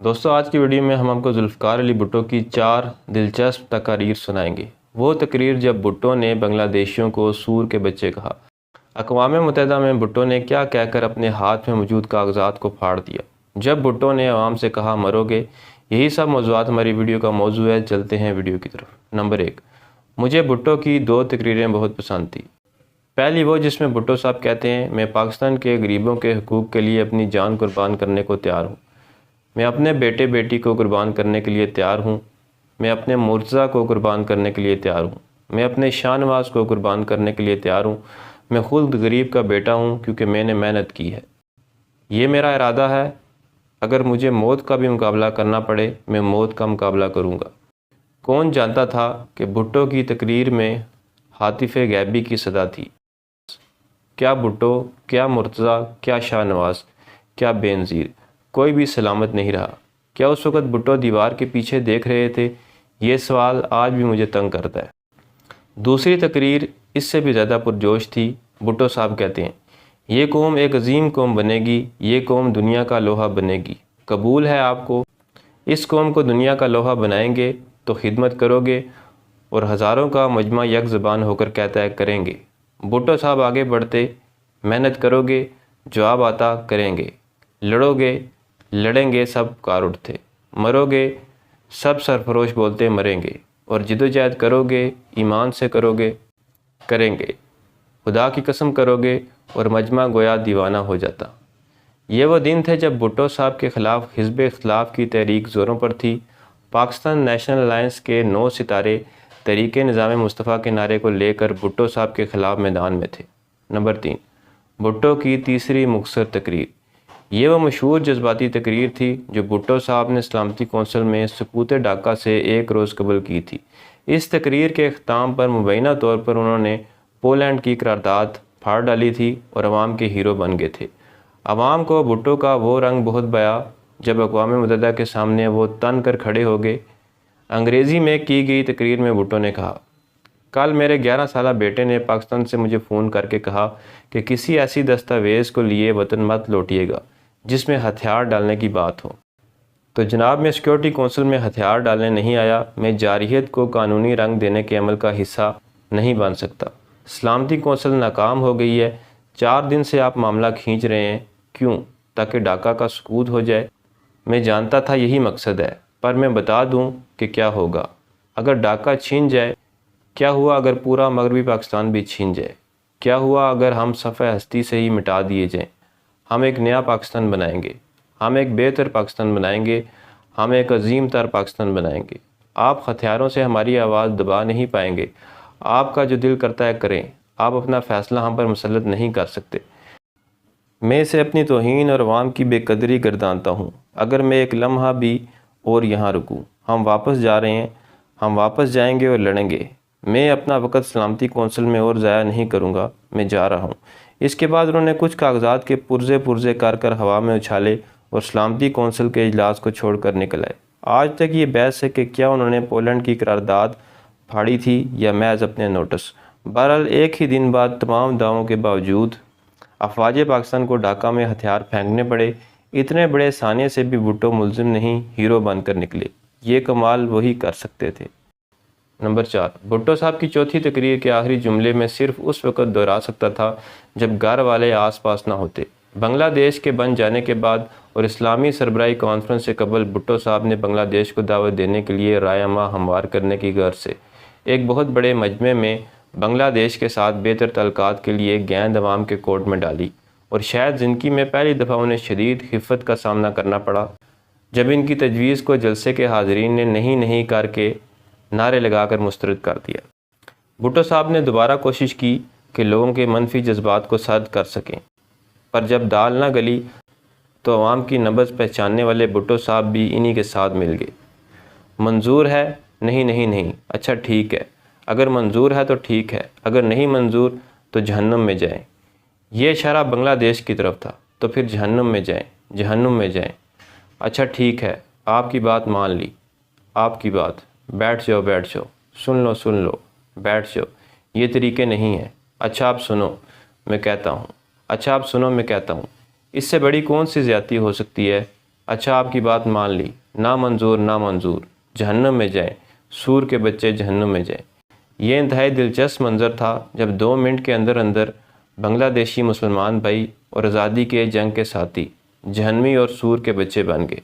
دوستوں آج کی ویڈیو میں ہم آپ کو ذوالفقار علی بھٹو کی 4 دلچسپ تقاریر سنائیں گے۔ وہ تقریر جب بھٹو نے بنگلہ دیشیوں کو سور کے بچے کہا۔ اقوام متحدہ میں بھٹو نے کیا کہہ کر اپنے ہاتھ میں موجود کاغذات کو پھاڑ دیا۔ جب بھٹو نے عوام سے کہا مرو گے۔ یہی سب موضوعات ہماری ویڈیو کا موضوع ہے۔ چلتے ہیں ویڈیو کی طرف۔ نمبر 1، مجھے بھٹو کی 2 تقریریں بہت پسند تھی۔ پہلی وہ جس میں بھٹو صاحب کہتے ہیں میں پاکستان کے غریبوں کے حقوق کے لیے اپنی جان قربان کرنے کو تیار ہوں۔ میں اپنے بیٹے بیٹی کو قربان کرنے کے لیے تیار ہوں۔ میں اپنے مرتضیٰ کو قربان کرنے کے لیے تیار ہوں۔ میں اپنے شاہ نواز کو قربان کرنے کے لیے تیار ہوں۔ میں خود غریب کا بیٹا ہوں کیونکہ میں نے محنت کی ہے۔ یہ میرا ارادہ ہے۔ اگر مجھے موت کا بھی مقابلہ کرنا پڑے میں موت کا مقابلہ کروں گا۔ کون جانتا تھا کہ بھٹو کی تقریر میں عاطف غیبی کی صدا تھی۔ کیا بھٹو، کیا مرتضیٰ، کیا شاہ نواز، کیا بے نظیر، کوئی بھی سلامت نہیں رہا۔ کیا اس وقت بھٹو دیوار کے پیچھے دیکھ رہے تھے؟ یہ سوال آج بھی مجھے تنگ کرتا ہے۔ دوسری تقریر اس سے بھی زیادہ پرجوش تھی۔ بھٹو صاحب کہتے ہیں یہ قوم ایک عظیم قوم بنے گی۔ یہ قوم دنیا کا لوہا بنے گی۔ قبول ہے آپ کو؟ اس قوم کو دنیا کا لوہا بنائیں گے تو خدمت کرو گے؟ اور ہزاروں کا مجمع یک زبان ہو کر کہتا ہے کریں گے۔ بھٹو صاحب آگے بڑھتے، محنت کرو گے، جواب آتا کریں گے، لڑو گے، لڑیں گے سب کار اٹھتے، مرو گے، سب سرفروش بولتے مریں گے، اور جدوجہد کرو گے، ایمان سے کرو گے، کریں گے، خدا کی قسم کرو گے، اور مجمع گویا دیوانہ ہو جاتا۔ یہ وہ دن تھے جب بھٹو صاحب کے خلاف حزب اختلاف کی تحریک زوروں پر تھی۔ پاکستان نیشنل الائنس کے 9 ستارے تحریک نظام مصطفیٰ کے نعرے کو لے کر بھٹو صاحب کے خلاف میدان میں تھے۔ نمبر 3، بھٹو کی تیسری مختصر تقریر۔ یہ وہ مشہور جذباتی تقریر تھی جو بھٹو صاحب نے سلامتی کونسل میں سقوط ڈھاکہ سے 1 روز قبل کی تھی۔ اس تقریر کے اختتام پر مبینہ طور پر انہوں نے پولینڈ کی قرارداد پھاڑ ڈالی تھی اور عوام کے ہیرو بن گئے تھے۔ عوام کو بھٹو کا وہ رنگ بہت بھایا جب اقوام متحدہ کے سامنے وہ تن کر کھڑے ہو گئے۔ انگریزی میں کی گئی تقریر میں بھٹو نے کہا، کل میرے 11 سالہ بیٹے نے پاکستان سے مجھے فون کر کے کہا کہ کسی ایسی دستاویز کو لیے وطن مت لوٹیے گا جس میں ہتھیار ڈالنے کی بات ہو۔ تو جناب میں سیکورٹی کونسل میں ہتھیار ڈالنے نہیں آیا۔ میں جارحیت کو قانونی رنگ دینے کے عمل کا حصہ نہیں بن سکتا۔ سلامتی کونسل ناکام ہو گئی ہے۔ 4 دن سے آپ معاملہ کھینچ رہے ہیں۔ کیوں؟ تاکہ ڈھاکہ کا سقوط ہو جائے۔ میں جانتا تھا یہی مقصد ہے، پر میں بتا دوں کہ کیا ہوگا اگر ڈھاکہ چھین جائے۔ کیا ہوا اگر پورا مغربی پاکستان بھی چھین جائے؟ کیا ہوا اگر ہم صفحہ ہستی سے ہی مٹا دیے جائیں؟ ہم ایک نیا پاکستان بنائیں گے۔ ہم ایک بہتر پاکستان بنائیں گے۔ ہم ایک عظیم تر پاکستان بنائیں گے۔ آپ ہتھیاروں سے ہماری آواز دبا نہیں پائیں گے۔ آپ کا جو دل کرتا ہے کریں۔ آپ اپنا فیصلہ ہم پر مسلط نہیں کر سکتے۔ میں اسے اپنی توہین اور عوام کی بے قدری گردانتا ہوں اگر میں ایک لمحہ بھی اور یہاں رکوں۔ ہم واپس جا رہے ہیں۔ ہم واپس جائیں گے اور لڑیں گے۔ میں اپنا وقت سلامتی کونسل میں اور ضائع نہیں کروں گا۔ میں جا رہا ہوں۔ اس کے بعد انہوں نے کچھ کاغذات کے پرزے کر کر ہوا میں اچھالے اور سلامتی کونسل کے اجلاس کو چھوڑ کر نکل آئے۔ آج تک یہ بحث ہے کہ کیا انہوں نے پولینڈ کی قرارداد پھاڑی تھی یا محض اپنے نوٹس۔ بہرحال ایک ہی دن بعد تمام دعووں کے باوجود افواج پاکستان کو ڈھاکہ میں ہتھیار پھینکنے پڑے۔ اتنے بڑے سانحے سے بھی بھٹو ملزم نہیں، ہیرو بن کر نکلے۔ یہ کمال وہی کر سکتے تھے۔ نمبر 4، بھٹو صاحب کی چوتھی تقریر کے آخری جملے میں صرف اس وقت دہرا سکتا تھا جب گھر والے آس پاس نہ ہوتے۔ بنگلہ دیش کے بن جانے کے بعد اور اسلامی سربراہی کانفرنس سے قبل بھٹو صاحب نے بنگلہ دیش کو دعوت دینے کے لیے رائے عامہ ہموار کرنے کی غرض سے ایک بہت بڑے مجمع میں بنگلہ دیش کے ساتھ بہتر تعلقات کے لیے گیند عوام کے کورٹ میں ڈالی، اور شاید زندگی میں پہلی دفعہ انہیں شدید خفت کا سامنا کرنا پڑا جب ان کی تجویز کو جلسے کے حاضرین نے نہیں نہیں کر کے نعرے لگا کر مسترد کر دیا۔ بھٹو صاحب نے دوبارہ کوشش کی کہ لوگوں کے منفی جذبات کو سرد کر سکیں، پر جب دال نہ گلی تو عوام کی نبض پہچاننے والے بھٹو صاحب بھی انہی کے ساتھ مل گئے۔ منظور ہے؟ نہیں نہیں نہیں۔ اچھا ٹھیک ہے، اگر منظور ہے تو ٹھیک ہے، اگر نہیں منظور تو جہنم میں جائیں۔ یہ اشارہ بنگلہ دیش کی طرف تھا۔ تو پھر جہنم میں جائیں، جہنم میں جائیں۔ اچھا ٹھیک ہے، آپ کی بات مان لی، آپ کی بات۔ بیٹھ جاؤ بیٹھ جاؤ، سن لو، بیٹھ جاؤ۔ یہ طریقے نہیں ہیں۔ اچھا آپ سنو، میں کہتا ہوں۔ اچھا آپ سنو، میں کہتا ہوں۔ اس سے بڑی کون سی زیادتی ہو سکتی ہے؟ اچھا آپ کی بات مان لی، نامنظور نامنظور، جہنم میں جائیں، سور کے بچے جہنم میں جائیں۔ یہ انتہائی دلچسپ منظر تھا جب 2 منٹ کے اندر اندر بنگلہ دیشی مسلمان بھائی اور آزادی کے جنگ کے ساتھی جہنمی اور سور کے بچے بن گئے۔